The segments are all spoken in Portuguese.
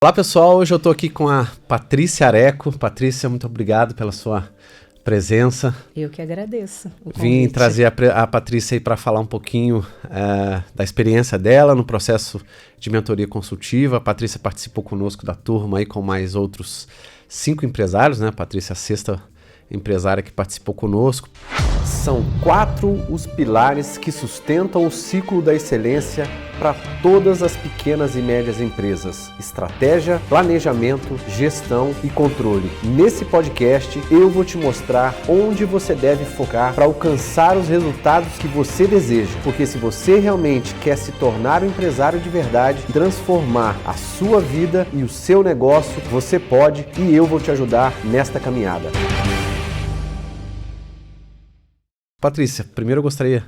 Olá pessoal, hoje eu estou aqui com a Patrícia Areco. Patrícia, muito obrigado pela sua presença. Eu que agradeço o convite. Vim trazer a Patrícia aí para falar um pouquinho da experiência dela no processo de mentoria consultiva. A Patrícia participou conosco da turma aí com mais outros 5 empresários, né? A Patrícia é a 6ª empresária que participou conosco. São 4 os pilares que sustentam o ciclo da excelência para todas as pequenas e médias empresas: estratégia, planejamento, gestão e controle. Nesse podcast eu vou te mostrar onde você deve focar para alcançar os resultados que você deseja. Porque se você realmente quer se tornar um empresário de verdade, transformar a sua vida e o seu negócio, você pode, e eu vou te ajudar nesta caminhada. Patrícia, primeiro eu gostaria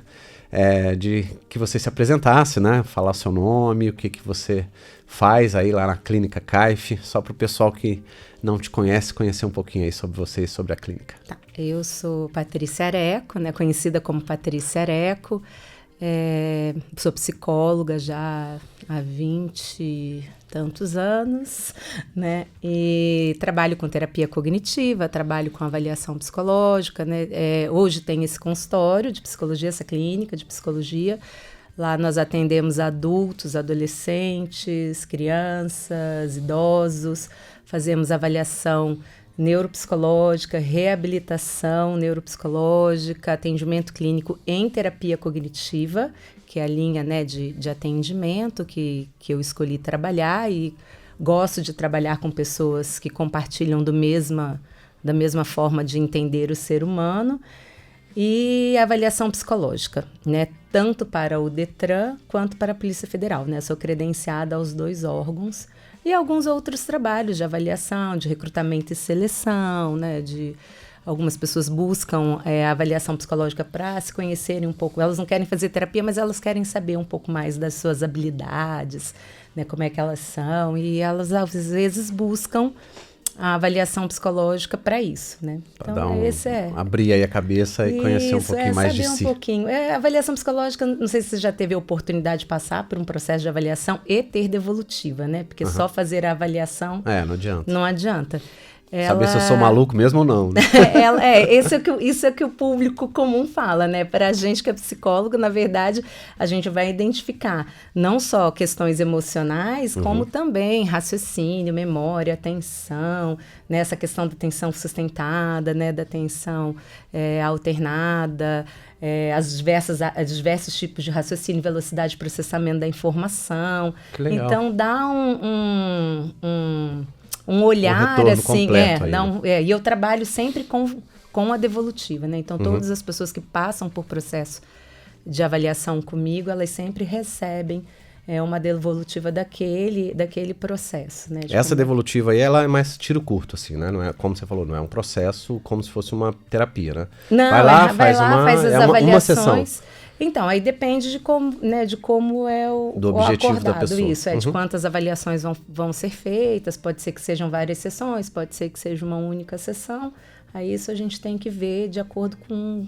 de que você se apresentasse, né? Falar o seu nome, o que você faz aí lá na Clínica CAIF, só para o pessoal que não te conhece, conhecer um pouquinho aí sobre você e sobre a clínica. Tá. Eu sou Patrícia Areco, né? Conhecida como Patrícia Areco. Sou psicóloga já há 20 e tantos anos, né? E trabalho com terapia cognitiva, trabalho com avaliação psicológica, né? Hoje tem esse consultório de psicologia, essa clínica de psicologia. Lá nós atendemos adultos, adolescentes, crianças, idosos, fazemos avaliação neuropsicológica, reabilitação neuropsicológica, atendimento clínico em terapia cognitiva, que é a linha, né, de atendimento que eu escolhi trabalhar, e gosto de trabalhar com pessoas que compartilham da mesma forma de entender o ser humano, e avaliação psicológica, né, tanto para o Detran quanto para a Polícia Federal, né, sou credenciada aos 2 órgãos. E alguns outros trabalhos de avaliação, de recrutamento e seleção, né? Algumas pessoas buscam avaliação psicológica para se conhecerem um pouco. Elas não querem fazer terapia, mas elas querem saber um pouco mais das suas habilidades, né? Como é que elas são. E elas, às vezes, buscam a avaliação psicológica para isso, né? Então, abrir aí a cabeça e conhecer um pouquinho mais de si. Um pouquinho. Avaliação psicológica, não sei se você já teve a oportunidade de passar por um processo de avaliação e ter devolutiva, né? Porque só fazer a avaliação não adianta. Não adianta. Saber se eu sou maluco mesmo ou não, né? Isso é o que o público comum fala, né? Para a gente que é psicólogo, na verdade, a gente vai identificar não só questões emocionais, como também raciocínio, memória, atenção, né? Essa questão da atenção sustentada, né? Da atenção alternada, os diversos tipos de raciocínio, velocidade de processamento da informação. Que legal. Então, dá um olhar, assim, e eu trabalho sempre com a devolutiva, né? Então, todas as pessoas que passam por processo de avaliação comigo, elas sempre recebem uma devolutiva daquele processo, né? Essa devolutiva aí, ela é mais tiro curto, assim, né? Não é, como você falou, não é um processo como se fosse uma terapia, né? Não, faz as avaliações. Uma sessão. Então, aí depende de como é do objetivo acordado, da pessoa. Isso, de quantas avaliações vão ser feitas, pode ser que sejam várias sessões, pode ser que seja uma única sessão. Aí isso a gente tem que ver de acordo com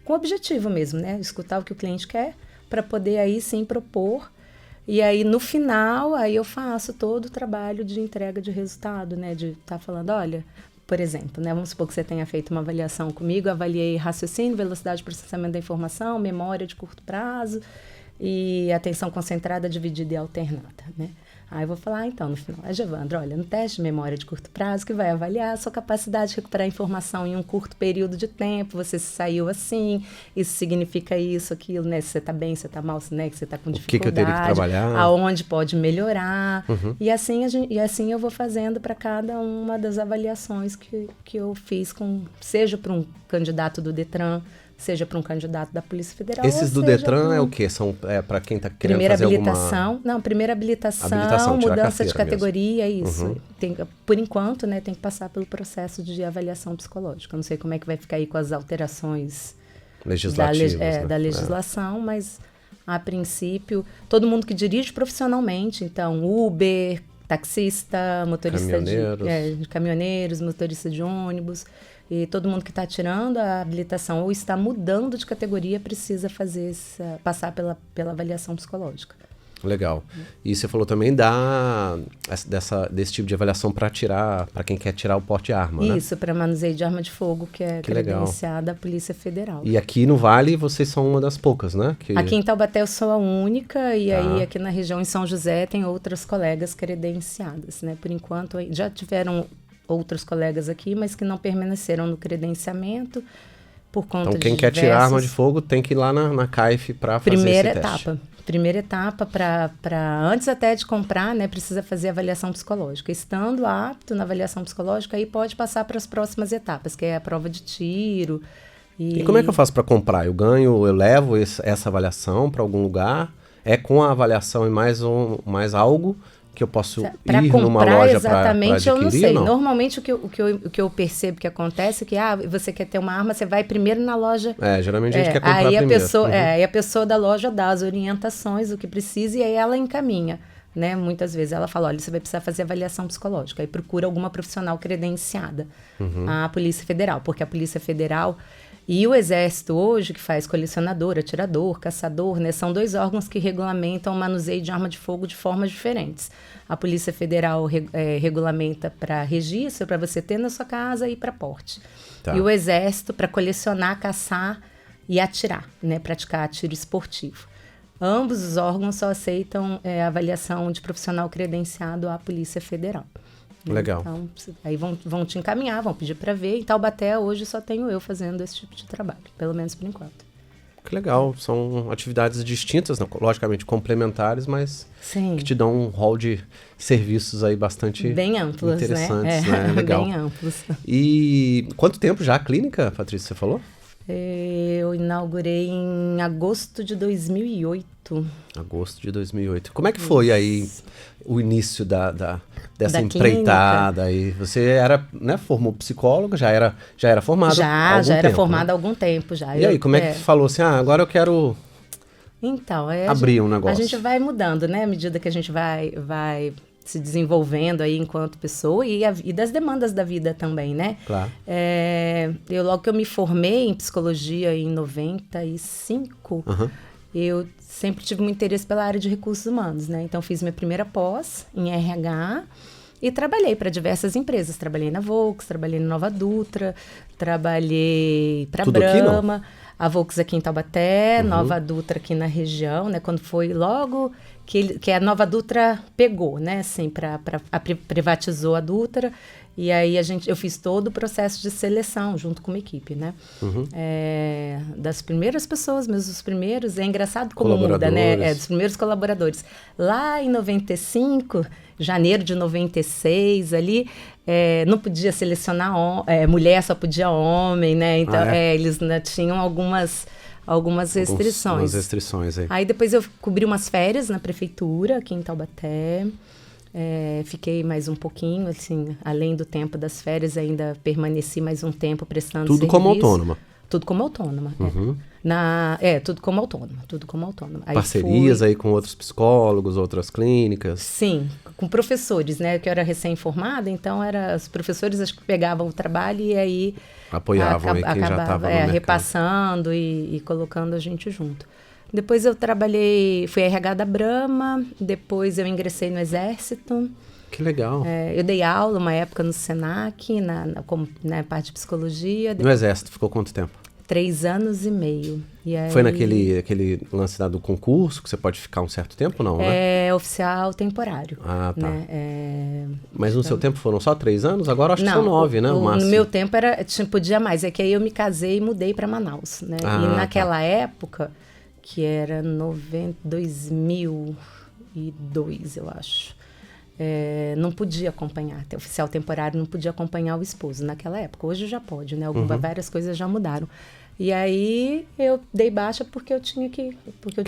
o objetivo mesmo, né? Escutar o que o cliente quer, para poder aí sim propor. E aí, no final, aí eu faço todo o trabalho de entrega de resultado, né? De estar falando, olha, por exemplo, né? Vamos supor que você tenha feito uma avaliação comigo, avaliei raciocínio, velocidade de processamento da informação, memória de curto prazo e atenção concentrada, dividida e alternada, né? Aí eu vvou falar, então, no final, Evandro, olha, no teste de memória de curto prazo, que vai avaliar a sua capacidade de recuperar informação em um curto período de tempo, você se saiu assim, isso significa isso, aquilo, né? Se você tá bem, se você tá mal, né? Que você tá com dificuldade. O que eu teria que trabalhar? Aonde pode melhorar. E assim eu vou fazendo para cada uma das avaliações que eu fiz, seja para um candidato do Detran, seja para um candidato da Polícia Federal. Esses do Detran é o quê? São para quem está querendo fazer primeira habilitação, mudança de categoria, mesmo. Isso. Por enquanto, né, tem que passar pelo processo de avaliação psicológica. Não sei como é que vai ficar aí com as alterações legislativas, da legislação, mas a princípio, todo mundo que dirige profissionalmente, então Uber, taxista, motorista de caminhoneiros, motorista de ônibus, e todo mundo que está tirando a habilitação ou está mudando de categoria precisa passar pela avaliação psicológica. Legal. E você falou também desse tipo de avaliação para quem quer tirar o porte de arma, né? Isso, para manuseio de arma de fogo, que é credenciada à Polícia Federal. E aqui no Vale vocês são uma das poucas, né? Aqui em Taubaté eu sou a única, e aí aqui na região em São José tem outras colegas credenciadas, né? Por enquanto já tiveram outros colegas aqui, mas que não permaneceram no credenciamento por conta de Então quem quer tirar arma de fogo tem que ir lá na CAIF para fazer esse teste. Primeira etapa, antes até de comprar, né, precisa fazer avaliação psicológica. Estando apto na avaliação psicológica, aí pode passar para as próximas etapas, que é a prova de tiro. E como é que eu faço para comprar? Eu levo essa avaliação para algum lugar? É com a avaliação e mais algo que eu posso ir numa loja para adquirir? Exatamente, eu não sei. Normalmente o que eu percebo que acontece é que você quer ter uma arma, você vai primeiro na loja. Geralmente a gente quer comprar aí primeiro. Aí a pessoa da loja dá as orientações, o que precisa, e aí ela encaminha. Né? Muitas vezes ela fala, olha, você vai precisar fazer avaliação psicológica. Aí procura alguma profissional credenciada à Polícia Federal, porque a Polícia Federal e o Exército hoje, que faz colecionador, atirador, caçador, né, são 2 órgãos que regulamentam o manuseio de arma de fogo de formas diferentes. A Polícia Federal regulamenta para registro, para você ter na sua casa e para porte. Tá. E o Exército para colecionar, caçar e atirar, né, praticar tiro esportivo. Ambos os órgãos só aceitam avaliação de profissional credenciado à Polícia Federal. Legal. Então, aí vão te encaminhar, vão pedir para ver. Em Taubaté, hoje, só tenho eu fazendo esse tipo de trabalho, pelo menos por enquanto. Que legal. São atividades distintas, logicamente complementares, mas Sim. que te dão um rol de serviços aí bastante bem amplos, interessantes, né? Legal. Bem amplos. E quanto tempo já a clínica, Patrícia, você falou? Eu inaugurei em agosto de 2008. Agosto de 2008. Como é que foi aí o início dessa empreitada aí? Você formou psicóloga, já era formada há algum tempo? Já era formada há algum tempo já. E aí, como é que falou assim, agora eu quero abrir um negócio? A gente vai mudando, né? À medida que a gente vai se desenvolvendo aí enquanto pessoa e das demandas da vida também, né? Claro. Logo que eu me formei em psicologia em 95, eu sempre tive muito interesse pela área de recursos humanos, né? Então, fiz minha primeira pós em RH e trabalhei para diversas empresas. Trabalhei na Volks, trabalhei na Nova Dutra, trabalhei para a Brahma. Aqui, a Volks aqui em Taubaté, Nova Dutra aqui na região, né? Quando foi logo que a Nova Dutra pegou, né? Assim, privatizou a Dutra. E aí eu fiz todo o processo de seleção junto com uma equipe, né? Das primeiras pessoas, mesmo os primeiros, é engraçado como muda, né? Dos primeiros colaboradores. Lá em 95, janeiro de 96, ali, não podia selecionar mulher, só podia homem, né? Então, eles tinham algumas restrições. Algumas restrições aí. Aí depois eu cobri umas férias na prefeitura, aqui em Taubaté. Fiquei mais um pouquinho, assim, além do tempo das férias, ainda permaneci mais um tempo prestando serviço. Tudo como autônoma? Tudo como autônoma, tudo como autônoma. Aí parcerias aí com outros psicólogos, outras clínicas? Sim, com professores, né? Que eu era recém-formada, então os professores acho que pegavam o trabalho e aí apoiavam aí quem já estava no mercado. Repassando e colocando a gente junto. Depois eu fui RH da Brahma, depois eu ingressei no Exército. Que legal. Eu dei aula uma época no Senac, na parte de psicologia. No Exército, ficou quanto tempo? 3 anos e meio. E aí, foi aquele lance do concurso, que você pode ficar um certo tempo, não, né? Oficial temporário. Ah, tá. Né? Mas no seu tempo foram só 3 anos? Agora acho que são 9, né? O máximo. No meu tempo podia mais. É que aí eu me casei e mudei para Manaus, né? E naquela época, que era 2002, eu acho. Não podia acompanhar, oficial temporário não podia acompanhar o esposo naquela época. Hoje já pode, né? Várias coisas já mudaram. E aí eu dei baixa porque eu tinha porque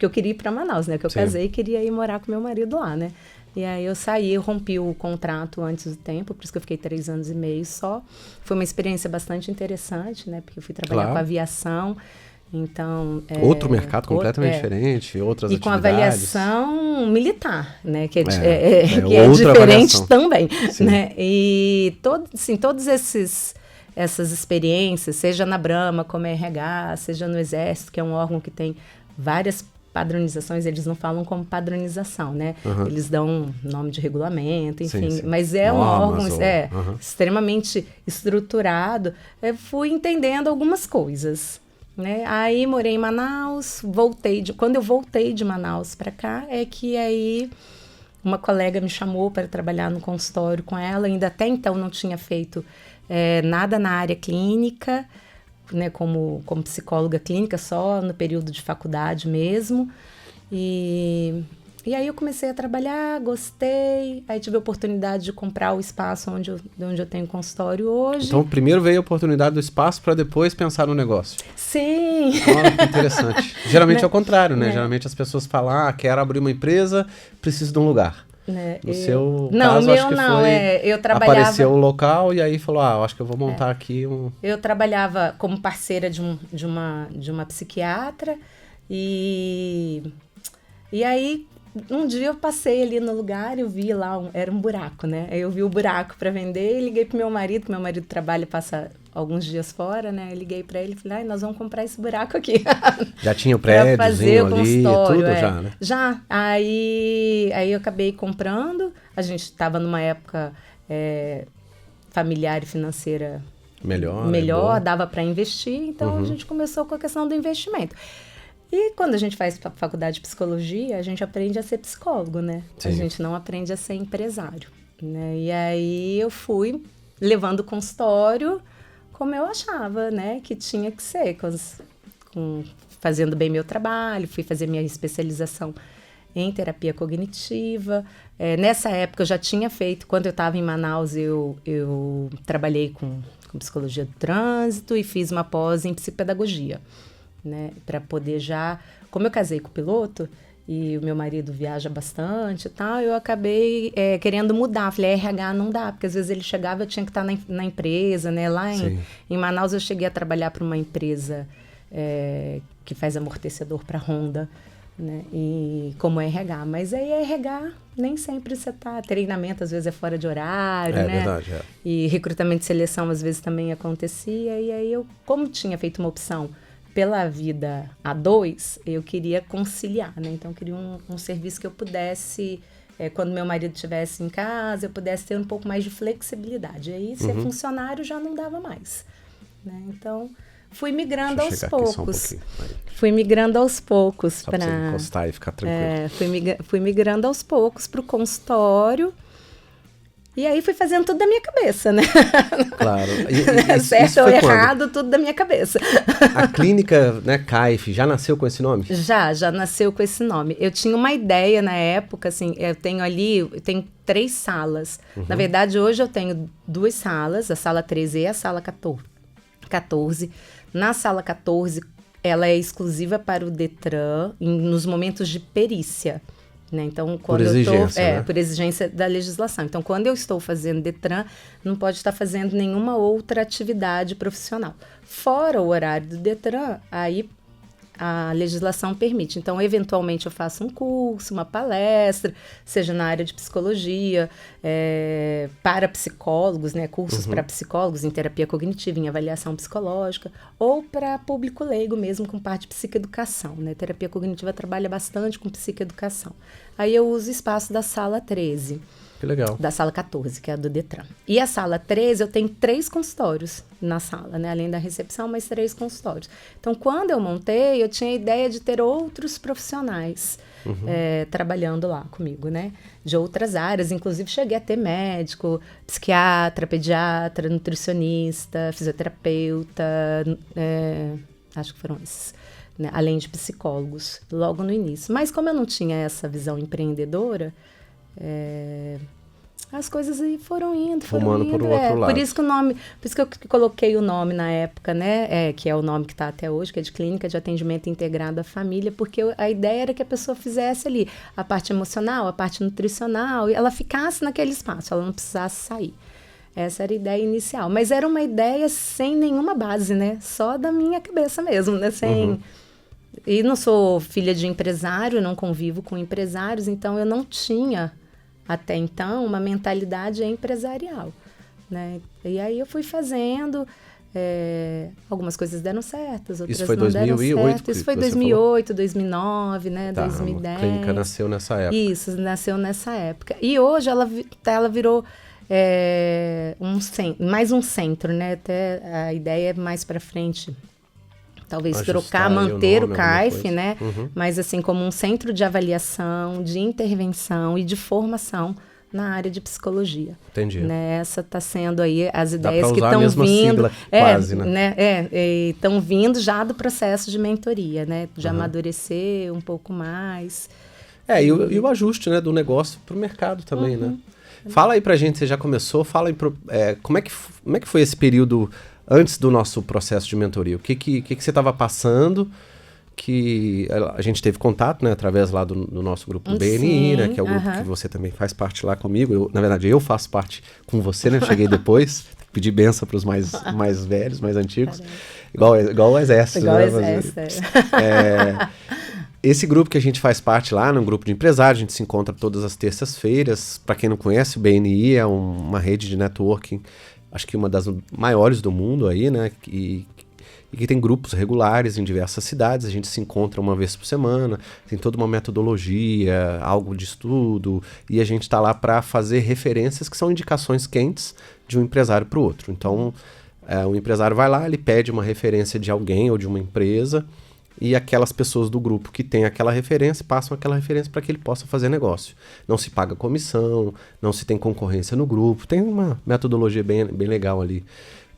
eu queria ir para Manaus, né? Que eu casei e queria ir morar com meu marido lá, né? E aí eu saí, eu rompi o contrato antes do tempo, por isso que eu fiquei 3 anos e meio só. Foi uma experiência bastante interessante, né? Porque eu fui trabalhar com aviação. Então, outro mercado completamente diferente, outras atividades. E com avaliação militar, né? Que é diferente avaliação também. Né? E todas essas experiências, seja na Brahma, como RH, seja no Exército, que é um órgão que tem várias padronizações, eles não falam como padronização, né? Eles dão nome de regulamento, enfim. Sim. Mas é um órgão Ou... extremamente estruturado. Eu fui entendendo algumas coisas, né? Aí morei em Manaus, quando eu voltei de Manaus para cá, é que aí uma colega me chamou para trabalhar no consultório com ela. Ainda até então não tinha feito nada na área clínica, né, como psicóloga clínica, só no período de faculdade mesmo. E aí eu comecei a trabalhar, gostei, aí tive a oportunidade de comprar o espaço onde eu tenho consultório hoje. Então, primeiro veio a oportunidade do espaço para depois pensar no negócio. Sim! Olha, que interessante. Geralmente é o contrário, né? Geralmente as pessoas falam, quero abrir uma empresa, preciso de um lugar. No seu caso, acho que eu trabalhava... Apareceu o local e aí falou, acho que eu vou montar aqui um... Eu trabalhava como parceira de uma psiquiatra e aí um dia eu passei ali no lugar e eu vi lá, era um buraco, né? Aí eu vi o buraco para vender e liguei pro meu marido, que meu marido trabalha e passa alguns dias fora, né? Eu liguei para ele e falei, nós vamos comprar esse buraco aqui. Já tinha o prédiozinho ali, tudo já, né? Já. Aí eu acabei comprando. A gente estava numa época familiar e financeira melhor, dava para investir. Então, a gente começou com a questão do investimento. E quando a gente faz faculdade de psicologia, a gente aprende a ser psicólogo, né? Sim. A gente não aprende a ser empresário, né? E aí eu fui levando o consultório como eu achava, né? Que tinha que ser, fazendo bem meu trabalho. Fui fazer minha especialização em terapia cognitiva. Nessa época eu já tinha feito, quando eu estava em Manaus, eu trabalhei com psicologia do trânsito e fiz uma pós em psicopedagogia, né, para poder como eu casei com o piloto e o meu marido viaja bastante e tal, eu acabei querendo mudar. Falei, RH não dá, porque às vezes ele chegava, eu tinha que estar na empresa, né, lá em Manaus eu cheguei a trabalhar para uma empresa que faz amortecedor para Honda, né, e como RH, mas aí RH nem sempre você tá, treinamento às vezes é fora de horário, né, verdade, e recrutamento e seleção às vezes também acontecia, e aí eu, como tinha feito uma opção pela vida a dois, eu queria conciliar, né? Então, eu queria um serviço que eu pudesse, quando meu marido estivesse em casa, eu pudesse ter um pouco mais de flexibilidade. Aí, ser funcionário já não dava mais, né? Então, fui migrando aos poucos. Fui migrando aos poucos para você encostar e ficar tranquilo. Fui migrando aos poucos para o consultório. E aí fui fazendo tudo da minha cabeça, né? Claro. Certo ou errado, tudo da minha cabeça. A clínica, né, CAIF, já nasceu com esse nome? Já nasceu com esse nome. Eu tinha uma ideia na época, assim, eu tenho 3 salas. Na verdade, hoje eu tenho 2 salas, a sala 13 e a sala 14. Na sala 14, ela é exclusiva para o Detran nos momentos de perícia. Né? Então, quando por exigência da legislação. Então, quando eu estou fazendo Detran, não pode estar fazendo nenhuma outra atividade profissional. Fora o horário do Detran, aí a legislação permite. Então, eventualmente, eu faço um curso, uma palestra, seja na área de psicologia, para psicólogos, né? Cursos para psicólogos em terapia cognitiva, em avaliação psicológica, ou para público leigo mesmo, com parte de psicoeducação, né? Terapia cognitiva trabalha bastante com psicoeducação. Aí eu uso o espaço da sala 13. Que legal. Da sala 14, que é a do Detran. E a sala 13, eu tenho 3 consultórios na sala, né? Além da recepção, mais 3 consultórios. Então, quando eu montei, eu tinha a ideia de ter outros profissionais trabalhando lá comigo, né? De outras áreas. Inclusive, cheguei a ter médico, psiquiatra, pediatra, nutricionista, fisioterapeuta, acho que foram esses. Né? Além de psicólogos, logo no início. Mas como eu não tinha essa visão empreendedora... as coisas aí foram indo por outro lado. Por isso que eu coloquei o nome na época, né, que é o nome que está até hoje, que é de Clínica de Atendimento Integrado à Família, porque a ideia era que a pessoa fizesse ali a parte emocional, a parte nutricional, e ela ficasse naquele espaço, ela não precisasse sair. Essa era a ideia inicial, mas era uma ideia sem nenhuma base, né, só da minha cabeça mesmo, né, sem... E não sou filha de empresário, não convivo com empresários, então eu não tinha, até então, uma mentalidade empresarial, né? E aí eu fui fazendo, Algumas coisas deram certo, outras isso foi não deram 2008, certo. Isso foi 2008, 2009, né? 2010. A clínica nasceu nessa época. Isso, nasceu nessa época. E hoje ela virou mais um centro, né? Até a ideia é mais para frente, talvez manter o CAIF, né? Mas assim, como um centro de avaliação, de intervenção e de formação na área de psicologia. Entendi. Né? Essa está sendo aí as ideias que estão vindo. Sigla, quase, né? Estão vindo já do processo de mentoria, né? De amadurecer um pouco mais. E o ajuste, né, do negócio para o mercado também, né? Fala aí pra gente, você já começou, como é que foi esse período antes do nosso processo de mentoria? O que você estava passando? Que a gente teve contato, né, através lá do nosso grupo do BNI, né, que é o grupo que você também faz parte lá comigo. Na verdade, eu faço parte com você, né? Cheguei depois, pedi benção para os mais velhos, mais antigos. Igual o exército. Igual né? o exército. Esse grupo que a gente faz parte lá, no grupo de empresários, a gente se encontra todas as terças-feiras. Para quem não conhece, o BNI é uma rede de networking, acho que uma das maiores do mundo aí, né? E que tem grupos regulares em diversas cidades, a gente se encontra uma vez por semana, tem toda uma metodologia, algo de estudo, e a gente está lá para fazer referências que são indicações quentes de um empresário para o outro. Então, o empresário vai lá, ele pede uma referência de alguém ou de uma empresa, e aquelas pessoas do grupo que têm aquela referência passam aquela referência para que ele possa fazer negócio. Não se paga comissão, não se tem concorrência no grupo, tem uma metodologia bem legal ali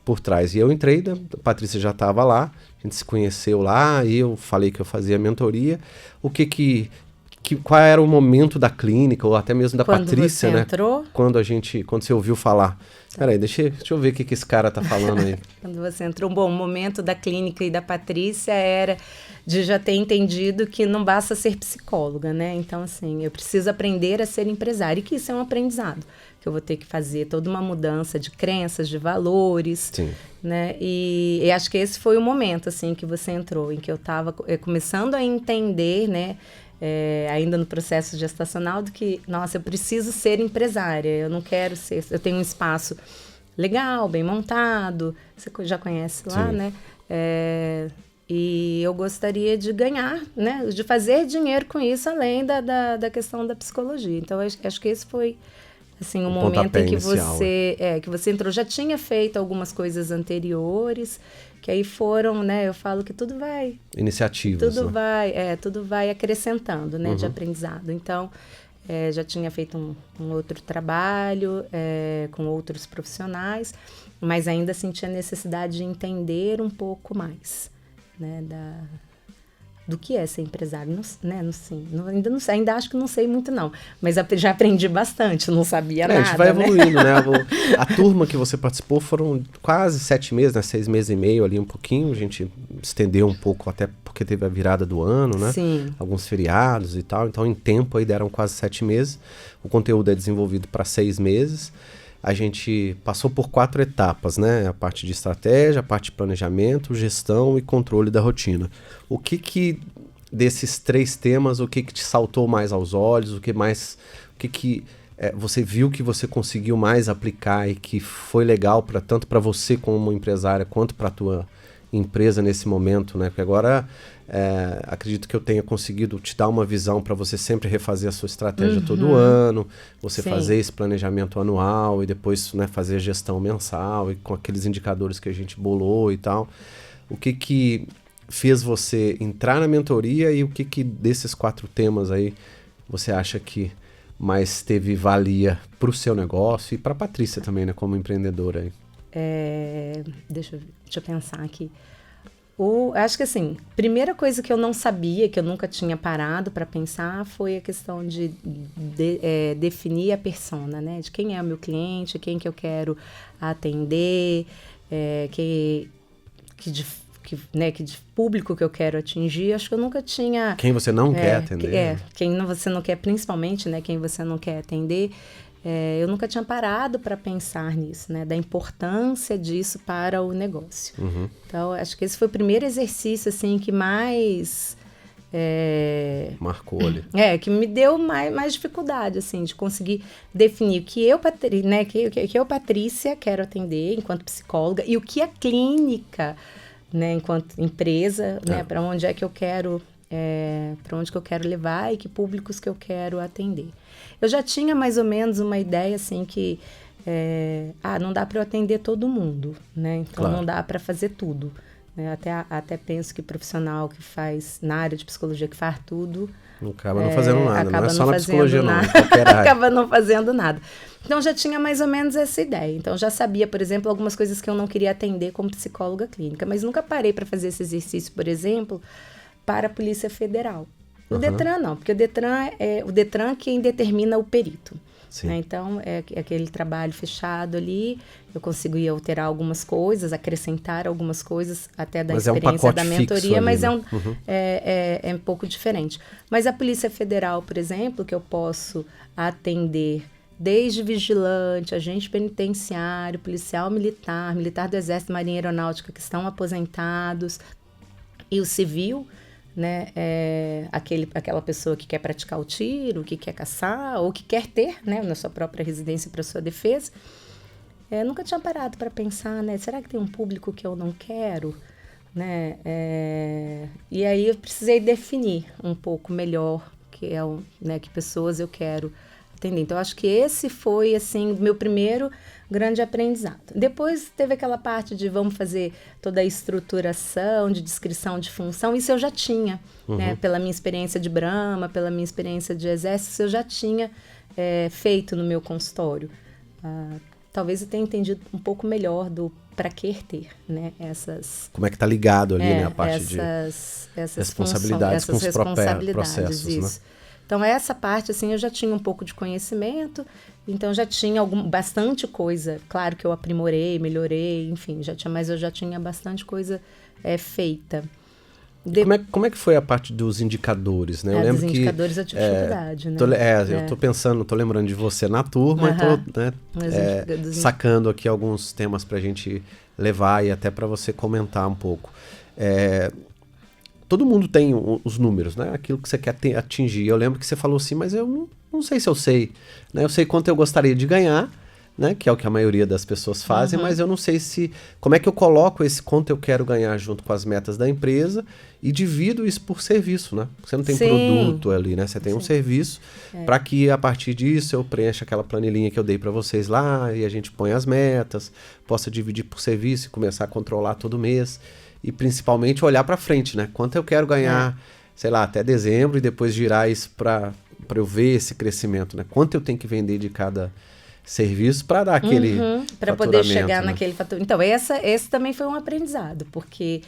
por trás. E eu entrei, a Patrícia já estava lá, a gente se conheceu lá, e eu falei que eu fazia mentoria. Qual era o momento da clínica, ou até mesmo da Patrícia, né? Quando você ouviu falar. Peraí, deixa eu ver o que esse cara tá falando aí. Quando você entrou, bom, o momento da clínica e da Patrícia era de já ter entendido que não basta ser psicóloga, né? Então, assim, eu preciso aprender a ser empresária, e que isso é um aprendizado, que eu vou ter que fazer toda uma mudança de crenças, de valores. Sim. Né? E acho que esse foi o momento, assim, que você entrou, em que eu estava começando a entender, né? Ainda no processo gestacional, do que, nossa, eu preciso ser empresária, eu não quero ser... Eu tenho um espaço legal, bem montado, você já conhece lá, Sim. né? E eu gostaria de ganhar, né? De fazer dinheiro com isso, além da questão da psicologia. Então, acho que esse foi... assim, um momento em que você entrou. Já tinha feito algumas coisas anteriores, que aí foram, né? Eu falo que tudo vai... Iniciativas. Tudo vai acrescentando, né? De aprendizado. Então, já tinha feito um outro trabalho com outros profissionais, mas ainda sentia a necessidade de entender um pouco mais, né? Do que é ser empresário, ainda acho que não sei muito não, mas já aprendi bastante, não sabia nada. A gente vai evoluindo, né? A turma que você participou foram quase 7 meses, né? 6 meses e meio ali, um pouquinho, a gente estendeu um pouco, até porque teve a virada do ano, né? Sim. Alguns feriados e tal, então em tempo aí deram quase 7 meses, o conteúdo é desenvolvido para 6 meses, a gente passou por 4 etapas, né? A parte de estratégia, a parte de planejamento, gestão e controle da rotina. O que desses 3 temas, o que te saltou mais aos olhos, você viu que você conseguiu mais aplicar e que foi legal tanto para você como empresária, quanto para a tua empresa nesse momento, né? Porque agora acredito que eu tenha conseguido te dar uma visão para você sempre refazer a sua estratégia todo ano, você fazer esse planejamento anual e depois, né, fazer a gestão mensal e com aqueles indicadores que a gente bolou e tal. O que fez você entrar na mentoria e o que desses 4 temas aí você acha que mais teve valia para o seu negócio e para a Patrícia também, né, como empreendedora aí? Deixa eu pensar aqui. Acho que assim, primeira coisa que eu não sabia, que eu nunca tinha parado para pensar, foi a questão de definir a persona, né? De quem é o meu cliente, quem que eu quero atender, que de público que eu quero atingir. Acho que eu nunca tinha... Quem você não quer atender. Quem você não quer, principalmente, né? Quem você não quer atender. Eu nunca tinha parado para pensar nisso, né? Da importância disso para o negócio. Então, acho que esse foi o primeiro exercício, assim, que mais Marcou ali. Que me deu mais dificuldade, assim, de conseguir definir o que eu, né, que eu, Patrícia, quero atender enquanto psicóloga e o que a clínica, né, enquanto empresa, né, para onde é que eu quero, para onde que eu quero levar e que públicos que eu quero atender. Eu já tinha mais ou menos uma ideia, assim, que não dá para eu atender todo mundo, né, então não dá para fazer tudo. Até penso que o profissional que faz na área de psicologia, que faz tudo... Acaba não fazendo nada, não é só na psicologia nada. não, em qualquer área. Acaba não fazendo nada. Então, já tinha mais ou menos essa ideia. Então, já sabia, por exemplo, algumas coisas que eu não queria atender como psicóloga clínica, mas nunca parei para fazer esse exercício, por exemplo, para a Polícia Federal. O Detran não, porque o Detran é quem determina o perito. Né? Então, é aquele trabalho fechado ali, eu consigo ir alterar algumas coisas, acrescentar algumas coisas, até da experiência da mentoria, mas né? é um pouco diferente. Mas a Polícia Federal, por exemplo, que eu posso atender desde vigilante, agente penitenciário, policial militar, militar do Exército, Marinha Aeronáutica, que estão aposentados, e o civil... Né, aquela pessoa que quer praticar o tiro, que quer caçar ou que quer ter, né, na sua própria residência para sua defesa. Nunca tinha parado para pensar, né, será que tem um público que eu não quero? Né? E aí eu precisei definir um pouco melhor que pessoas eu quero atender. Então, eu acho que esse foi, assim, o meu primeiro grande aprendizado. Depois teve aquela parte de vamos fazer toda a estruturação, de descrição de função, isso eu já tinha, né? Pela minha experiência de Brahma, pela minha experiência de Exército, isso eu já tinha feito no meu consultório. Talvez eu tenha entendido um pouco melhor do para que ter, né? Como é que está ligado ali, né? A parte essas responsabilidades com os processos, isso. Né? Então, essa parte, assim, eu já tinha um pouco de conhecimento, então já tinha bastante coisa. Claro que eu aprimorei, melhorei, enfim, mas eu já tinha bastante coisa feita. Como é que foi a parte dos indicadores, né? Eu lembro dos indicadores eu tive dificuldade, né? Eu tô lembrando de você na turma e tô sacando aqui alguns temas pra gente levar e até para você comentar um pouco. Todo mundo tem os números, né? Aquilo que você quer atingir. Eu lembro que você falou assim, mas eu não sei se eu sei. Né? Eu sei quanto eu gostaria de ganhar, né? Que é o que a maioria das pessoas fazem, mas eu não sei como é que eu coloco esse quanto eu quero ganhar junto com as metas da empresa e divido isso por serviço, né? Você não tem produto ali, né? Você tem um serviço para que a partir disso eu preencha aquela planilhinha que eu dei para vocês lá e a gente põe as metas, possa dividir por serviço e começar a controlar todo mês. E principalmente olhar para frente, né? Quanto eu quero ganhar, sei lá, até dezembro e depois girar isso para eu ver esse crescimento, né? Quanto eu tenho que vender de cada serviço para dar aquele para poder chegar, né? naquele fator. Então, esse também foi um aprendizado, porque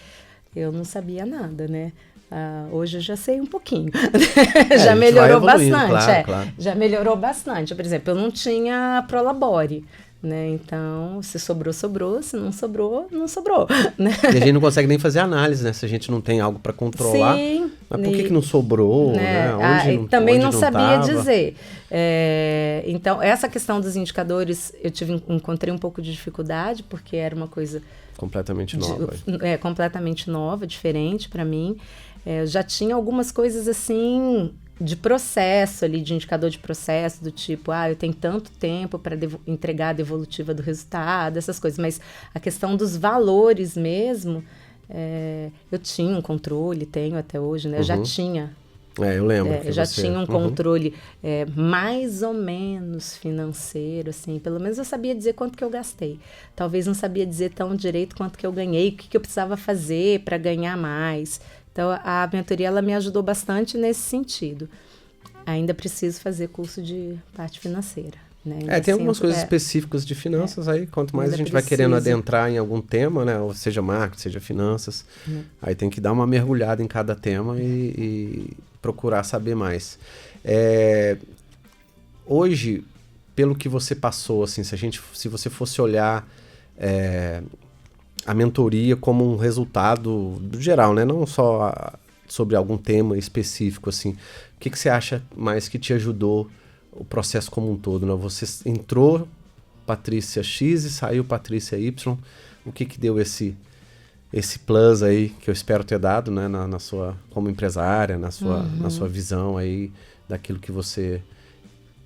eu não sabia nada, né? Hoje eu já sei um pouquinho. Já melhorou bastante. Claro. Já melhorou bastante. Por exemplo, eu não tinha Prolabore. Né? Então, se sobrou, sobrou. Se não sobrou, não sobrou. Né? E a gente não consegue nem fazer análise, né? Se a gente não tem algo para controlar. Sim. Mas por que não sobrou? Né? Também não sabia dizer. Então, essa questão dos indicadores, eu encontrei um pouco de dificuldade, porque era uma coisa... Completamente nova. Completamente nova, diferente para mim. Eu já tinha algumas coisas assim... de processo ali, de indicador de processo, do tipo, eu tenho tanto tempo para entregar a devolutiva do resultado, essas coisas, mas a questão dos valores mesmo, eu tinha um controle, tenho até hoje, né? Eu já tinha. Eu lembro. Eu já tinha um controle mais ou menos financeiro, assim, pelo menos eu sabia dizer quanto que eu gastei. Talvez não sabia dizer tão direito quanto que eu ganhei, o que eu precisava fazer para ganhar mais. Então, a mentoria ela me ajudou bastante nesse sentido. Ainda preciso fazer curso de parte financeira. Né? Tem algumas coisas específicas de finanças aí, quanto mais a gente vai querendo adentrar em algum tema, né? Ou seja marketing, seja finanças, aí tem que dar uma mergulhada em cada tema e procurar saber mais. Hoje, pelo que você passou, assim, se você fosse olhar... a mentoria como um resultado do geral, né? Não só sobre algum tema específico, assim. O que você acha mais que te ajudou o processo como um todo, né? Você entrou Patrícia X e saiu Patrícia Y. O que deu esse esse plus aí que eu espero ter dado, né, na sua, como empresária, na sua visão aí daquilo que você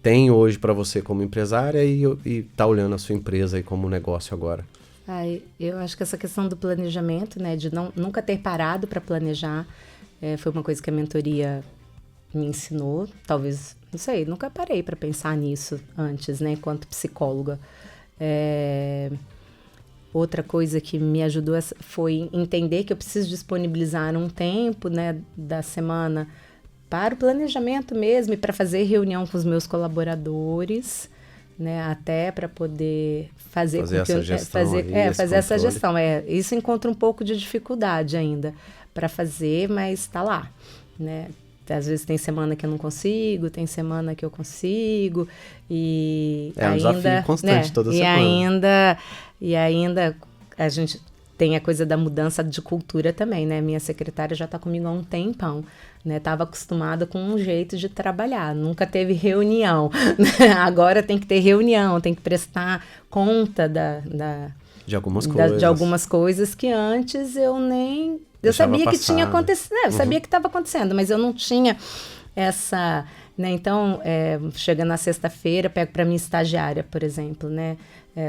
tem hoje para você como empresária e tá olhando a sua empresa aí como negócio agora. Eu acho que essa questão do planejamento, né, de nunca ter parado para planejar, foi uma coisa que a mentoria me ensinou. Talvez, não sei, nunca parei para pensar nisso antes, né, enquanto psicóloga. Outra coisa que me ajudou foi entender que eu preciso disponibilizar um tempo, né, da semana para o planejamento mesmo e para fazer reunião com os meus colaboradores, né, até para poder fazer essa gestão. Fazer essa gestão. Isso encontra um pouco de dificuldade ainda para fazer, mas está lá, né? Às vezes tem semana que eu não consigo, tem semana que eu consigo, e um desafio constante, toda semana. E ainda a gente tem a coisa da mudança de cultura também, né? Minha secretária já está comigo há um tempão, né? Estava acostumada com um jeito de trabalhar, nunca teve reunião. Agora tem que ter reunião, tem que prestar conta de algumas coisas. De algumas coisas que antes eu nem... Eu sabia que tinha acontecido, eu sabia que estava acontecendo, mas eu não tinha essa... Né? Então, chega na sexta-feira, pego para minha estagiária, por exemplo, né?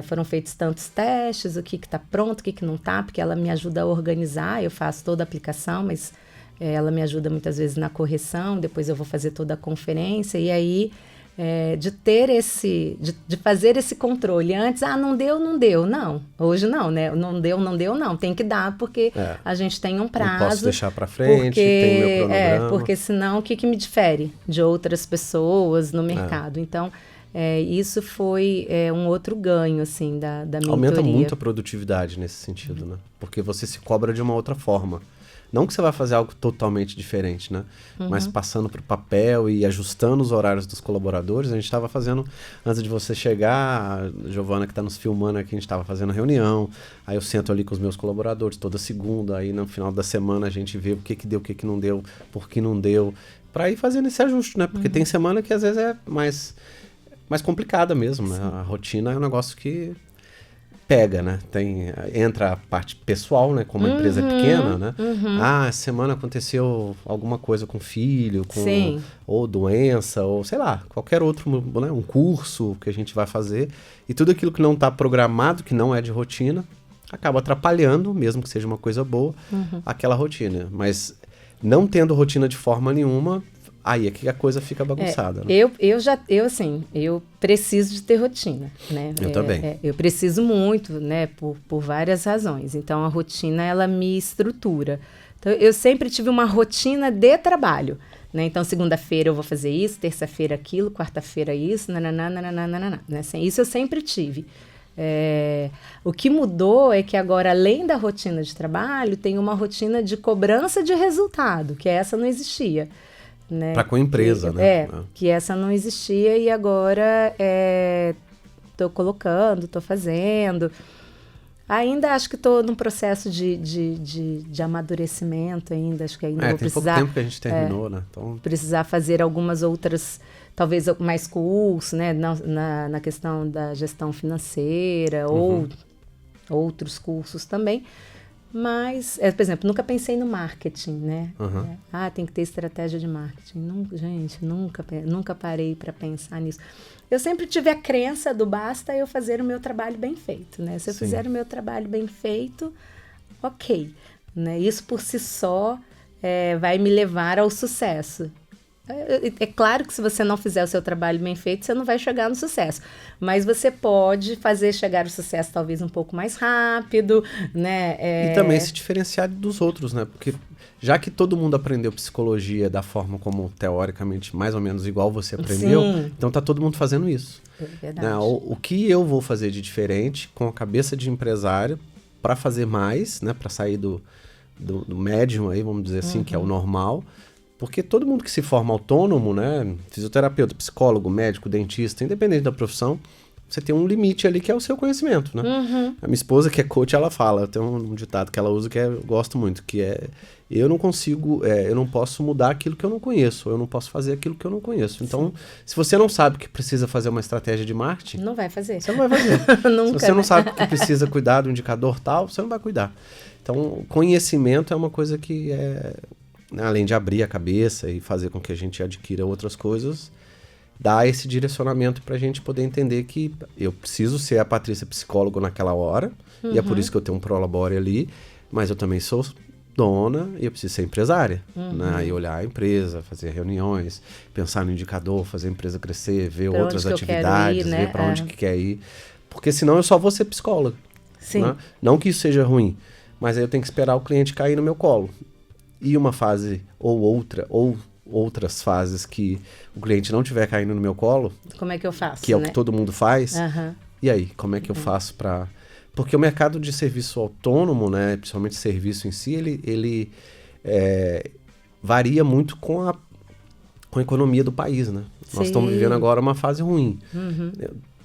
Foram feitos tantos testes, o que está pronto, o que não está, porque ela me ajuda a organizar, eu faço toda a aplicação, mas ela me ajuda muitas vezes na correção, depois eu vou fazer toda a conferência, e aí... de ter de fazer esse controle. Antes, não deu, não. Hoje não, né? Não deu, não. Tem que dar, porque a gente tem um prazo. Não posso deixar para frente, tem meu cronograma. Porque senão, o que me difere de outras pessoas no mercado? Então, isso foi um outro ganho, assim, da mentoria. Aumenta muito a produtividade nesse sentido, né? Porque você se cobra de uma outra forma. Não que você vai fazer algo totalmente diferente, né? Mas passando para o papel e ajustando os horários dos colaboradores. A gente estava fazendo, antes de você chegar, a Giovana que está nos filmando aqui, a gente estava fazendo reunião. Aí eu sento ali com os meus colaboradores toda segunda. Aí no final da semana a gente vê o que deu, o que não deu, por que não deu. Para ir fazendo esse ajuste, né? Porque tem semana que às vezes é mais complicada mesmo, né? A rotina é um negócio que... pega, né? Entra a parte pessoal, né? Como a empresa é pequena, né? Essa semana aconteceu alguma coisa com o filho, ou doença, ou sei lá, qualquer outro, né? Um curso que a gente vai fazer. E tudo aquilo que não está programado, que não é de rotina, acaba atrapalhando, mesmo que seja uma coisa boa, aquela rotina. Mas não tendo rotina de forma nenhuma... aí é que a coisa fica bagunçada. Né? Eu preciso de ter rotina, né? Eu também. Eu preciso muito, né? Por várias razões. Então, a rotina, ela me estrutura. Então, eu sempre tive uma rotina de trabalho, né? Então, segunda-feira eu vou fazer isso, terça-feira aquilo, quarta-feira isso, nananana, né? Assim, isso eu sempre tive. O que mudou é que agora, além da rotina de trabalho, tem uma rotina de cobrança de resultado, que essa não existia. Né? Para com a empresa, né? Que essa não existia e agora estou colocando, estou fazendo. Ainda acho que estou num processo de amadurecimento ainda. Acho que ainda vou precisar... Tem pouco tempo que a gente terminou, né? Então... precisar fazer algumas outras, talvez mais cursos, né? Na questão da gestão financeira ou outros cursos também. Mas, por exemplo, nunca pensei no marketing, né? Tem que ter estratégia de marketing. Nunca parei para pensar nisso. Eu sempre tive a crença do basta eu fazer o meu trabalho bem feito, né? Se eu fizer o meu trabalho bem feito, ok. Né? Isso por si só vai me levar ao sucesso. É claro que se você não fizer o seu trabalho bem feito, você não vai chegar no sucesso. Mas você pode fazer chegar ao sucesso talvez um pouco mais rápido, né? E também se diferenciar dos outros, né? Porque já que todo mundo aprendeu psicologia da forma como, teoricamente, mais ou menos igual você aprendeu, então tá todo mundo fazendo isso. É verdade. Né? O que eu vou fazer de diferente com a cabeça de empresário para fazer mais, né? Para sair do médium aí, vamos dizer assim, que é o normal... Porque todo mundo que se forma autônomo, né, fisioterapeuta, psicólogo, médico, dentista, independente da profissão, você tem um limite ali que é o seu conhecimento, né? A minha esposa, que é coach, ela fala, tem um ditado que ela usa que eu gosto muito, que é, eu não posso mudar aquilo que eu não conheço, eu não posso fazer aquilo que eu não conheço. Então, se você não sabe que precisa fazer uma estratégia de marketing... Não vai fazer. Você não vai fazer. Nunca, se você não né? sabe que precisa cuidar do indicador tal, você não vai cuidar. Então, conhecimento é uma coisa que além de abrir a cabeça e fazer com que a gente adquira outras coisas, dá esse direcionamento para a gente poder entender que eu preciso ser a Patrícia psicóloga naquela hora, e é por isso que eu tenho um Prolabore ali, mas eu também sou dona e eu preciso ser empresária, né? E olhar a empresa, fazer reuniões, pensar no indicador, fazer a empresa crescer, ver Pra outras onde que eu quero atividades, ir, né? ver para onde que quer ir, porque senão eu só vou ser psicóloga. Sim. Né? Não que isso seja ruim, mas aí eu tenho que esperar o cliente cair no meu colo. E uma fase ou outra, ou outras fases que o cliente não tiver caindo no meu colo... Como é que eu faço, que é né? o que todo mundo faz. E aí, como é que eu faço para... Porque o mercado de serviço autônomo, né, principalmente serviço em si, ele varia muito com a economia do país, né? Nós estamos vivendo agora uma fase ruim.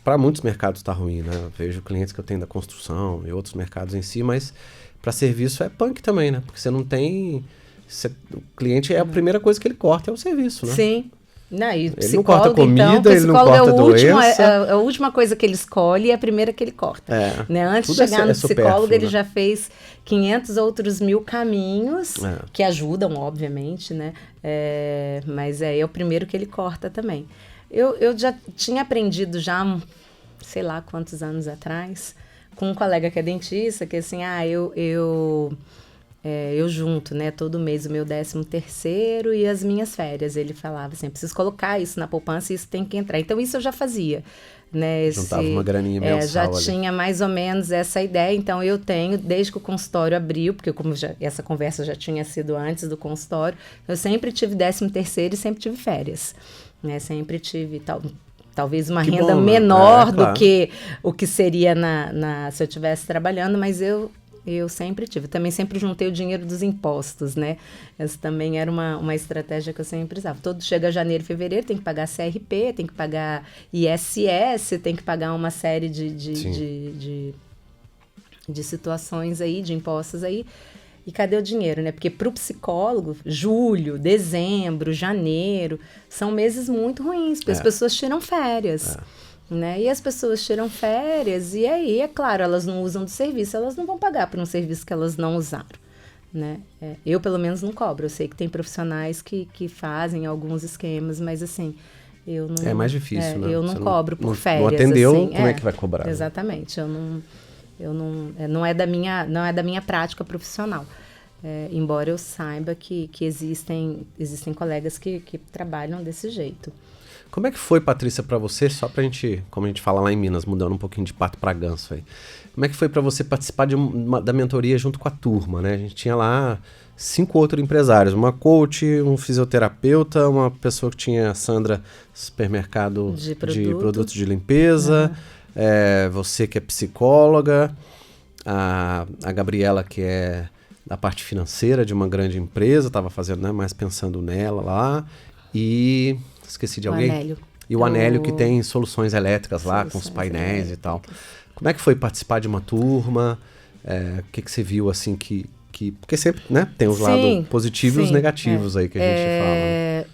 Para muitos mercados está ruim, né? Eu vejo clientes que eu tenho da construção e outros mercados em si, mas para serviço é punk também, né? Porque você não tem... o cliente a primeira coisa que ele corta é o serviço, né? Sim. Não, e ele não corta comida, então, ele não corta doença. É a última coisa que ele escolhe e a primeira que ele corta. Né? Antes de chegar no psicólogo, ele já fez 500 outros mil caminhos, que ajudam, obviamente, né? Mas é o primeiro que ele corta também. Eu já tinha aprendido já, sei lá quantos anos atrás, com um colega que é dentista, que assim, eu junto, né, todo mês o meu 13º e as minhas férias. Ele falava assim, preciso colocar isso na poupança e isso tem que entrar. Então, isso eu já fazia. Né, juntava uma graninha mensal já ali. tinha mais ou menos essa ideia. Então, eu tenho, desde que o consultório abriu, porque como essa conversa já tinha sido antes do consultório, eu sempre tive 13º e sempre tive férias. Né, sempre tive talvez uma renda menor do que o que seria se eu estivesse trabalhando, mas eu sempre tive. Também sempre juntei o dinheiro dos impostos, né? Essa também era uma estratégia que eu sempre usava. Todo chega janeiro e fevereiro, tem que pagar CRP, tem que pagar ISS, tem que pagar uma série de situações aí, de impostos aí. E cadê o dinheiro, né? Porque para o psicólogo, julho, dezembro, janeiro, são meses muito ruins, porque as pessoas tiram férias. Né? E as pessoas tiram férias e aí, é claro, elas não usam do serviço, elas não vão pagar por um serviço que elas não usaram, né? Eu, pelo menos, não cobro. Eu sei que tem profissionais que fazem alguns esquemas, mas assim, eu não... É mais difícil, né? Eu não cobro por férias. Não atendeu, assim, como é que vai cobrar? Exatamente. Não é da minha prática profissional. Embora eu saiba que existem colegas que trabalham desse jeito. Como é que foi, Patrícia, para você, só pra gente, como a gente fala lá em Minas, mudando um pouquinho de pato para ganso aí, como é que foi para você participar da mentoria junto com a turma, né? A gente tinha lá 5 outros empresários, uma coach, um fisioterapeuta, uma pessoa que tinha a Sandra, supermercado de produtos de limpeza, você que é psicóloga, a Gabriela que é da parte financeira de uma grande empresa, estava fazendo, né, mais pensando nela lá, e... Esqueci de alguém? Anélio. E o Anélio que tem soluções elétricas lá, com os painéis e tal. Como é que foi participar de uma turma? O que você viu, assim, que... Porque sempre, né, tem os lados positivos e os negativos aí que a gente fala. Né?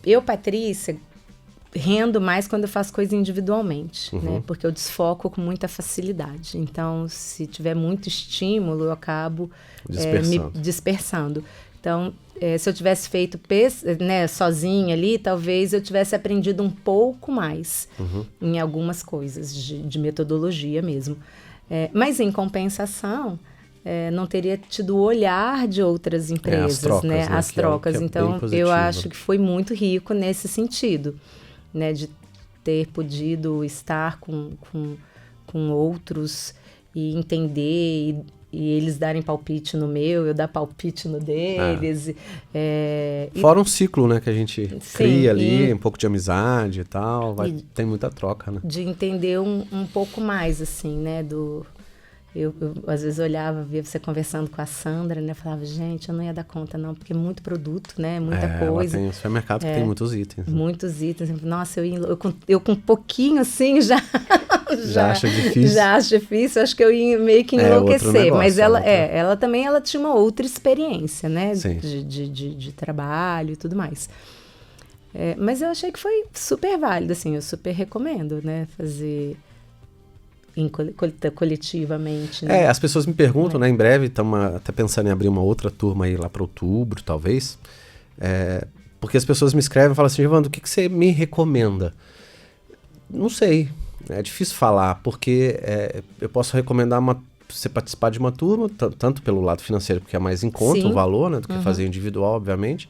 Eu, Patrícia, rendo mais quando eu faço coisa individualmente, né? Porque eu desfoco com muita facilidade. Então, se tiver muito estímulo, eu acabo me dispersando. Então, se eu tivesse feito sozinha ali, talvez eu tivesse aprendido um pouco mais em algumas coisas de metodologia mesmo. Mas, em compensação, não teria tido o olhar de outras empresas, as trocas. Então, eu acho que foi muito rico nesse sentido, né? De ter podido estar com outros e entender e eles darem palpite no meu, eu dar palpite no deles. Fora um ciclo, né, que a gente cria ali, um pouco de amizade e tal, tem muita troca, né? De entender um pouco mais, assim, né, Eu às vezes olhava, via você conversando com a Sandra, né? Falava, gente, eu não ia dar conta não, porque é muito produto, né? Muita coisa. Ela tem um supermercado que tem muitos itens. Muitos itens. Nossa, eu com um pouquinho assim já acho difícil. Já acho difícil, acho que eu ia meio que enlouquecer. Negócio, mas ela também tinha uma outra experiência, né? De trabalho e tudo mais. Mas eu achei que foi super válido, assim, eu super recomendo, né? Fazer coletivamente. Né? As pessoas me perguntam, né? Em breve, estamos até pensando em abrir uma outra turma aí lá para outubro, talvez. Porque as pessoas me escrevem e falam assim, Evandro, o que você me recomenda? Não sei, é difícil falar, porque eu posso recomendar você participar de uma turma, tanto pelo lado financeiro, porque é mais em conta o valor, né? Do que fazer individual, obviamente.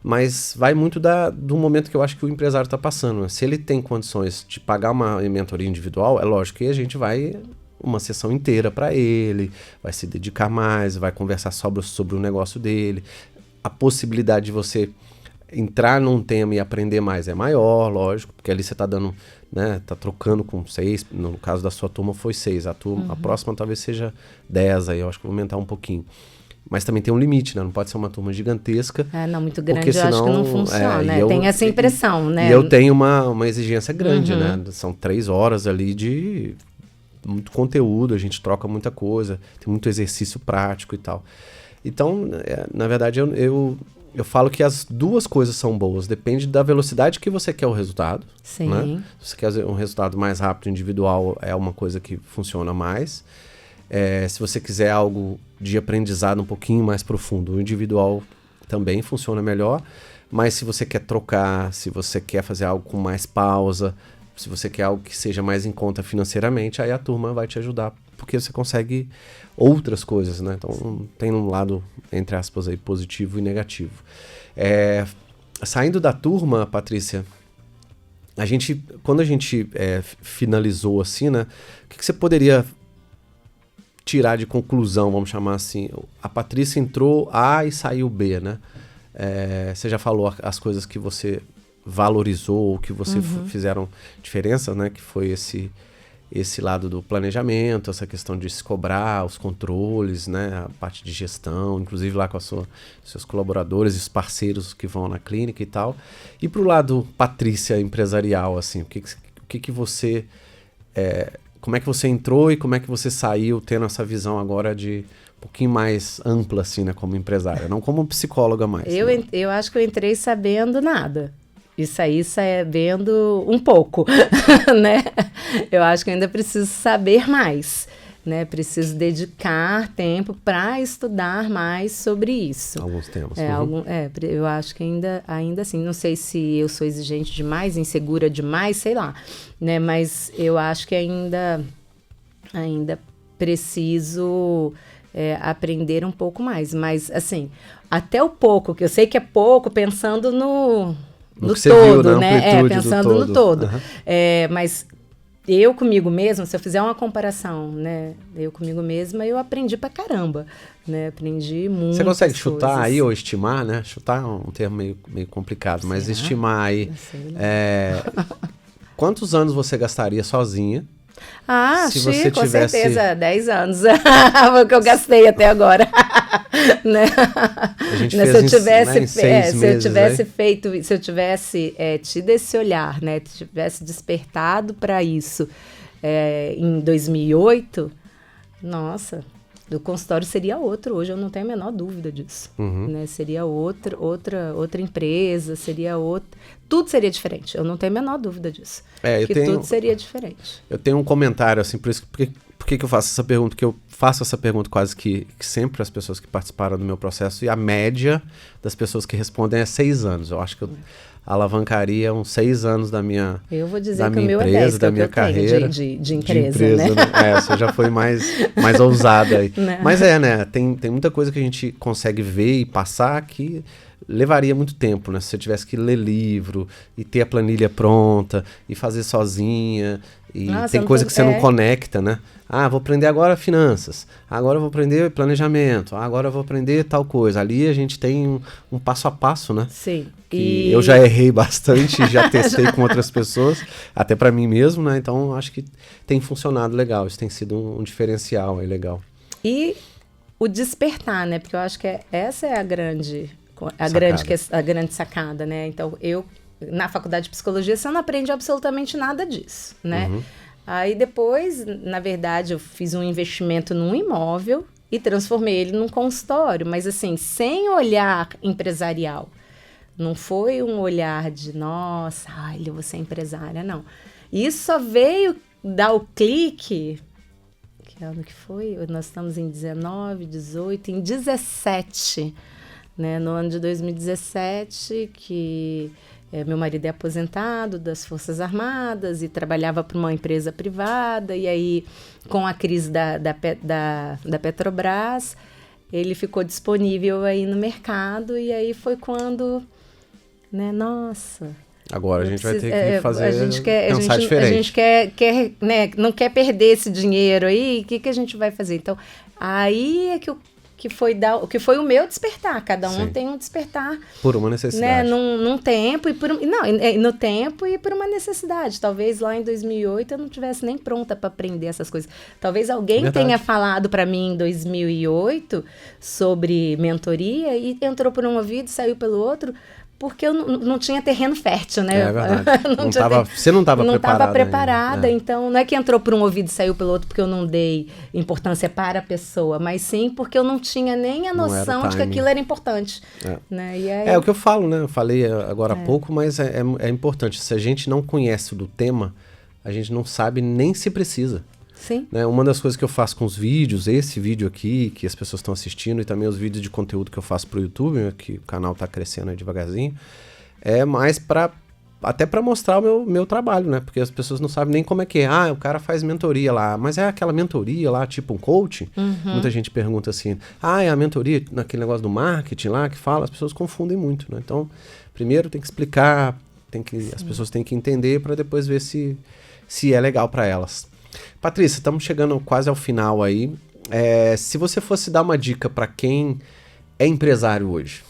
Mas vai muito do momento que eu acho que o empresário está passando. Né? Se ele tem condições de pagar uma mentoria individual, é lógico que a gente vai uma sessão inteira para ele, vai se dedicar mais, vai conversar sobre o negócio dele. A possibilidade de você entrar num tema e aprender mais é maior, lógico, porque ali você está dando, né, tá trocando com 6, no caso da sua turma foi 6, a próxima talvez seja 10, aí eu acho que vou aumentar um pouquinho. Mas também tem um limite, né? Não pode ser uma turma gigantesca. Não, muito grande, senão, eu acho que não funciona, né? Tem essa impressão, né? E eu tenho uma exigência grande, né? São 3 horas ali de muito conteúdo, a gente troca muita coisa, tem muito exercício prático e tal. Então, na verdade, eu falo que as duas coisas são boas, depende da velocidade que você quer o resultado. Sim. Né? Se você quer um resultado mais rápido, individual, é uma coisa que funciona mais. Se você quiser algo de aprendizado um pouquinho mais profundo, o individual também funciona melhor, mas se você quer trocar, se você quer fazer algo com mais pausa, se você quer algo que seja mais em conta financeiramente, aí a turma vai te ajudar, porque você consegue outras coisas, né? Então tem um lado, entre aspas, aí, positivo e negativo. Saindo da turma, Patrícia, quando a gente finalizou assim, né? O que você poderia tirar de conclusão, vamos chamar assim? A Patrícia entrou A e saiu B, né? Você já falou as coisas que você valorizou, que você fizeram diferença, né? Que foi esse lado do planejamento, essa questão de se cobrar, os controles, né? A parte de gestão, inclusive lá com seus colaboradores e os parceiros que vão na clínica e tal. E pro lado Patrícia empresarial, assim, o que você... como é que você entrou e como é que você saiu tendo essa visão agora de um pouquinho mais ampla, assim, né, como empresária, não como psicóloga mais. Eu acho que eu entrei sabendo nada e saí sabendo um pouco, né? Eu acho que eu ainda preciso saber mais, né? Preciso dedicar tempo para estudar mais sobre isso. Alguns temas. Eu acho que ainda assim, não sei se eu sou exigente demais, insegura demais, sei lá, né? Mas eu acho que ainda preciso aprender um pouco mais. Mas, assim, até o pouco, que eu sei que é pouco, pensando no todo, viu, né? Pensando no todo. Mas eu comigo mesma, se eu fizer uma comparação, né? Eu comigo mesma, eu aprendi pra caramba, né? Aprendi muito. Você consegue chutar aí ou estimar, né? Chutar é um termo meio complicado, mas estimar aí. Quantos anos você gastaria sozinha? Se você com certeza, 10 anos. Foi o que eu gastei até agora. Né? A gente fez se eu tivesse tido esse olhar, né? Tivesse despertado para isso em 2008, nossa, o consultório seria outro. Hoje eu não tenho a menor dúvida disso. Né? Seria outra empresa, seria outra... Tudo seria diferente, eu não tenho a menor dúvida disso. Tudo seria diferente. Eu tenho um comentário, assim, por que eu faço essa pergunta? Porque eu faço essa pergunta quase que sempre as pessoas que participaram do meu processo, e a média das pessoas que respondem é 6 anos. Eu acho que eu alavancaria uns 6 anos da minha empresa, eu vou dizer que o meu é 10, da minha carreira. De empresa, né? Você já foi mais ousada aí. Né? Mas né? Tem muita coisa que a gente consegue ver e passar que levaria muito tempo, né? Se você tivesse que ler livro e ter a planilha pronta e fazer sozinha. E tem coisa que você não conecta, né? Ah, vou aprender agora finanças. Agora eu vou aprender planejamento. Agora eu vou aprender tal coisa. Ali a gente tem um passo a passo, né? Sim. Que eu já errei bastante, já testei com outras pessoas, até para mim mesmo, né? Então acho que tem funcionado legal. Isso tem sido um diferencial aí legal. E o despertar, né? Porque eu acho que essa é a grande sacada, né? Então, na faculdade de psicologia, você não aprende absolutamente nada disso, né? Uhum. Aí depois, na verdade, eu fiz um investimento num imóvel e transformei ele num consultório, mas assim, sem olhar empresarial. Não foi um olhar de, nossa, eu vou ser empresária, não. Isso só veio dar o clique. Que ano que foi? Nós estamos em 19, 18, em 17, né? No ano de 2017, que meu marido é aposentado das Forças Armadas e trabalhava para uma empresa privada, e aí, com a crise da Petrobras, ele ficou disponível aí no mercado, e aí foi quando, né, nossa... Agora a gente vai ter que fazer, pensar diferente. A gente quer, né, não quer perder esse dinheiro aí, o que a gente vai fazer? Então, aí é que foi o meu despertar. Cada um tem um despertar. Por uma necessidade. Né, num tempo, no tempo e por uma necessidade. Talvez lá em 2008 eu não estivesse nem pronta para aprender essas coisas. Talvez alguém tenha falado para mim em 2008 sobre mentoria e entrou por um ouvido e saiu pelo outro, porque eu não tinha terreno fértil, né? É verdade. Você não estava preparada. Não estava preparada, então não é que entrou por um ouvido e saiu pelo outro porque eu não dei importância para a pessoa, mas sim porque eu não tinha nem a noção de que aquilo era importante. Né? E aí, o que eu falo, né? Eu falei agora há pouco, mas é importante. Se a gente não conhece do tema, a gente não sabe nem se precisa. Sim. Né? Uma das coisas que eu faço com os vídeos, esse vídeo aqui, que as pessoas estão assistindo, e também os vídeos de conteúdo que eu faço pro YouTube, né, que o canal tá crescendo aí devagarzinho, é mais até para mostrar o meu trabalho, né? Porque as pessoas não sabem nem como é que é. Ah, o cara faz mentoria lá, mas é aquela mentoria lá, tipo um coach? Uhum. Muita gente pergunta assim, é a mentoria naquele negócio do marketing lá que fala, as pessoas confundem muito, né? Então, primeiro tem que explicar, as pessoas têm que entender para depois ver se é legal para elas. Patrícia, estamos chegando quase ao final aí. Se você fosse dar uma dica para quem é empresário hoje,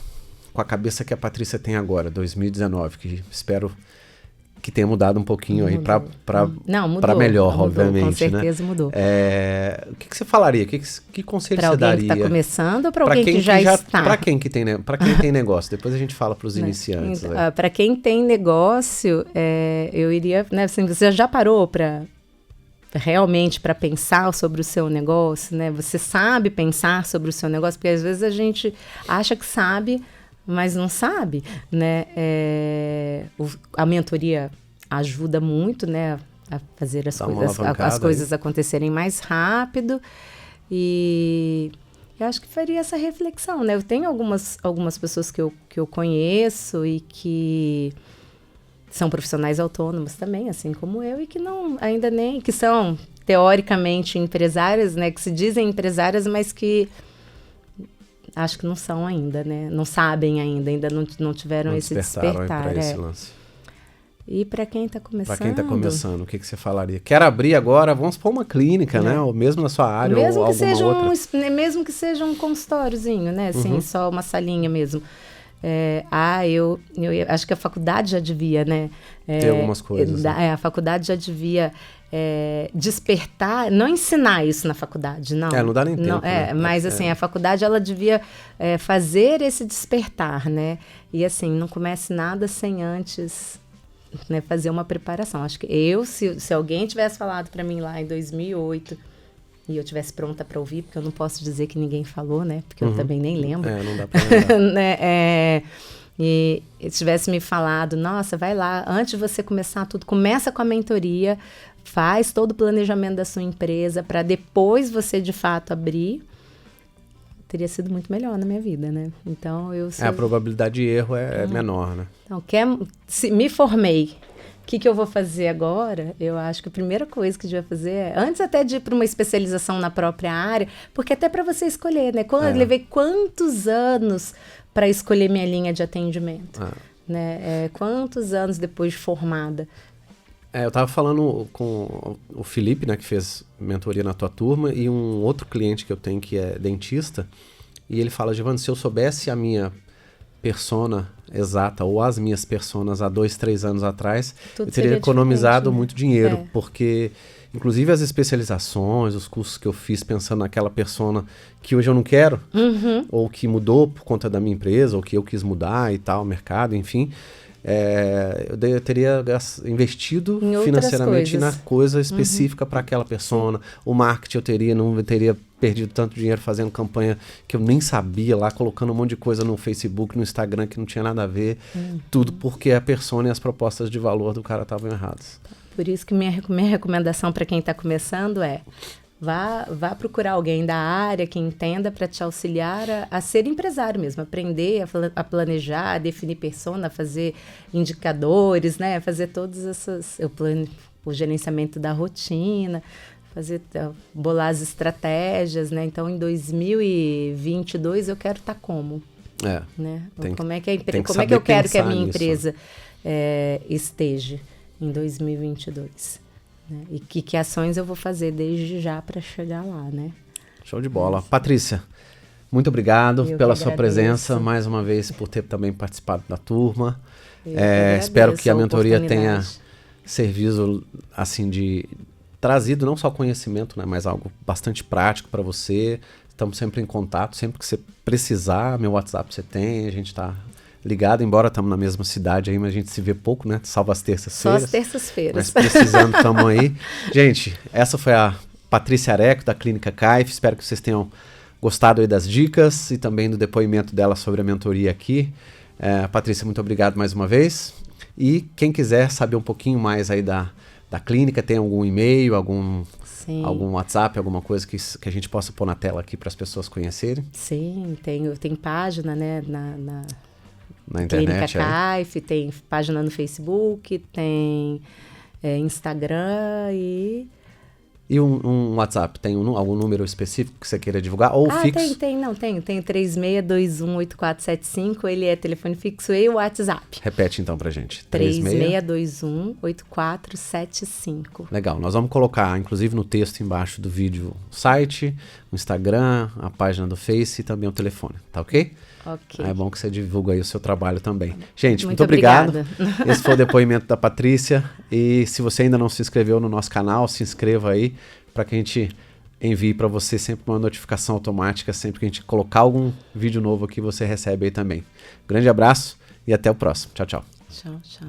com a cabeça que a Patrícia tem agora, 2019, que espero que tenha mudado um pouquinho aí para melhor, mudou, obviamente. Com certeza, né? Mudou. O que você falaria? Que conselho você daria? Para alguém que está começando ou para alguém que já está? Para quem tem negócio. Depois a gente fala para os iniciantes. Para quem tem negócio, eu iria... Né, assim, você já parou realmente para pensar sobre o seu negócio, né? Você sabe pensar sobre o seu negócio? Porque às vezes a gente acha que sabe, mas não sabe, né? A mentoria ajuda muito, né? A fazer as coisas acontecerem mais rápido. E eu acho que faria essa reflexão, né? Eu tenho algumas pessoas que eu conheço e que são profissionais autônomos também, assim como eu, e que que são teoricamente empresárias, né? Que se dizem empresárias, mas que acho que não são ainda, né? Não sabem ainda não tiveram esse despertar. Esse lance. E para quem está começando? Para quem está começando, o que você falaria? Quero abrir agora, vamos pôr uma clínica, né? Ou mesmo na sua área, mesmo ou alguma outra. Mesmo que seja um consultóriozinho, né? Assim, só uma salinha mesmo. Eu acho que a faculdade já devia, né? Ter algumas coisas. A faculdade já devia despertar, não ensinar isso na faculdade, não. Não dá nem tempo. Não, né? Mas assim, a faculdade ela devia fazer esse despertar, né? E assim, não comece nada sem antes, né, fazer uma preparação. Acho que se alguém tivesse falado para mim lá em 2008 e eu tivesse pronta para ouvir, porque eu não posso dizer que ninguém falou, né? Porque eu também nem lembro. Não dá para lembrar. Né? E tivesse me falado, nossa, vai lá, antes de você começar tudo, começa com a mentoria, faz todo o planejamento da sua empresa para depois você, de fato, abrir, teria sido muito melhor na minha vida, né? Então, a probabilidade de erro é menor, né? Então, me formei, que eu vou fazer agora? Eu acho que a primeira coisa que a gente vai fazer é, antes até de ir para uma especialização na própria área, porque até para você escolher, né? Eu levei quantos anos para escolher minha linha de atendimento, né? Quantos anos depois de formada? Eu estava falando com o Felipe, né, que fez mentoria na tua turma, e um outro cliente que eu tenho que é dentista, e ele fala, Giovanni, se eu soubesse a minha persona exata, ou as minhas personas há 2, 3 anos atrás, eu teria economizado muito dinheiro, porque inclusive as especializações, os cursos que eu fiz pensando naquela persona que hoje eu não quero, ou que mudou por conta da minha empresa, ou que eu quis mudar e tal, mercado, enfim, eu teria investido financeiramente na coisa específica para aquela persona. O marketing eu não teria perdido tanto dinheiro fazendo campanha que eu nem sabia lá, colocando um monte de coisa no Facebook, no Instagram que não tinha nada a ver. Tudo porque a persona e as propostas de valor do cara estavam erradas. Por isso que minha recomendação para quem está começando é vá procurar alguém da área que entenda para te auxiliar a ser empresário mesmo, aprender a planejar, a definir persona, a fazer indicadores, né? Fazer todas essas... o gerenciamento da rotina, bolar as estratégias, né? Então, em 2022, eu quero estar como? Né? Como é que eu quero que a minha empresa esteja em 2022? Né? E que ações eu vou fazer desde já para chegar lá, né? Show de bola. Patrícia, muito obrigado pela sua presença, mais uma vez por ter também participado da turma. Espero que a mentoria tenha servido, assim, trazido não só conhecimento, né, mas algo bastante prático para você. Estamos sempre em contato, sempre que você precisar, meu WhatsApp você tem, a gente está ligado, embora estamos na mesma cidade aí, mas a gente se vê pouco, né? Salvo as terças-feiras. Só as terças-feiras. Mas precisando, estamos aí. Gente, essa foi a Patrícia Areco, da Clínica CAIF. Espero que vocês tenham gostado aí das dicas e também do depoimento dela sobre a mentoria aqui. Patrícia, muito obrigado mais uma vez. E quem quiser saber um pouquinho mais aí da clínica, tem algum e-mail, algum WhatsApp, alguma coisa que a gente possa pôr na tela aqui para as pessoas conhecerem? Sim, tem página, né, na internet, Clínica CAIF, tem página no Facebook, tem Instagram e... E um WhatsApp, tem algum número específico que você queira divulgar? Ou fixo? Tem 3621-8475, ele é telefone fixo e o WhatsApp. Repete então pra gente. 3621-8475. Legal, nós vamos colocar, inclusive no texto embaixo do vídeo, o site, o Instagram, a página do Face e também o telefone, tá ok? Ok. É bom que você divulga aí o seu trabalho também. Gente, muito obrigado. Esse foi o depoimento da Patrícia. E se você ainda não se inscreveu no nosso canal, se inscreva aí para que a gente envie para você sempre uma notificação automática. Sempre que a gente colocar algum vídeo novo aqui, você recebe aí também. Grande abraço e até o próximo. Tchau, tchau. Tchau, tchau.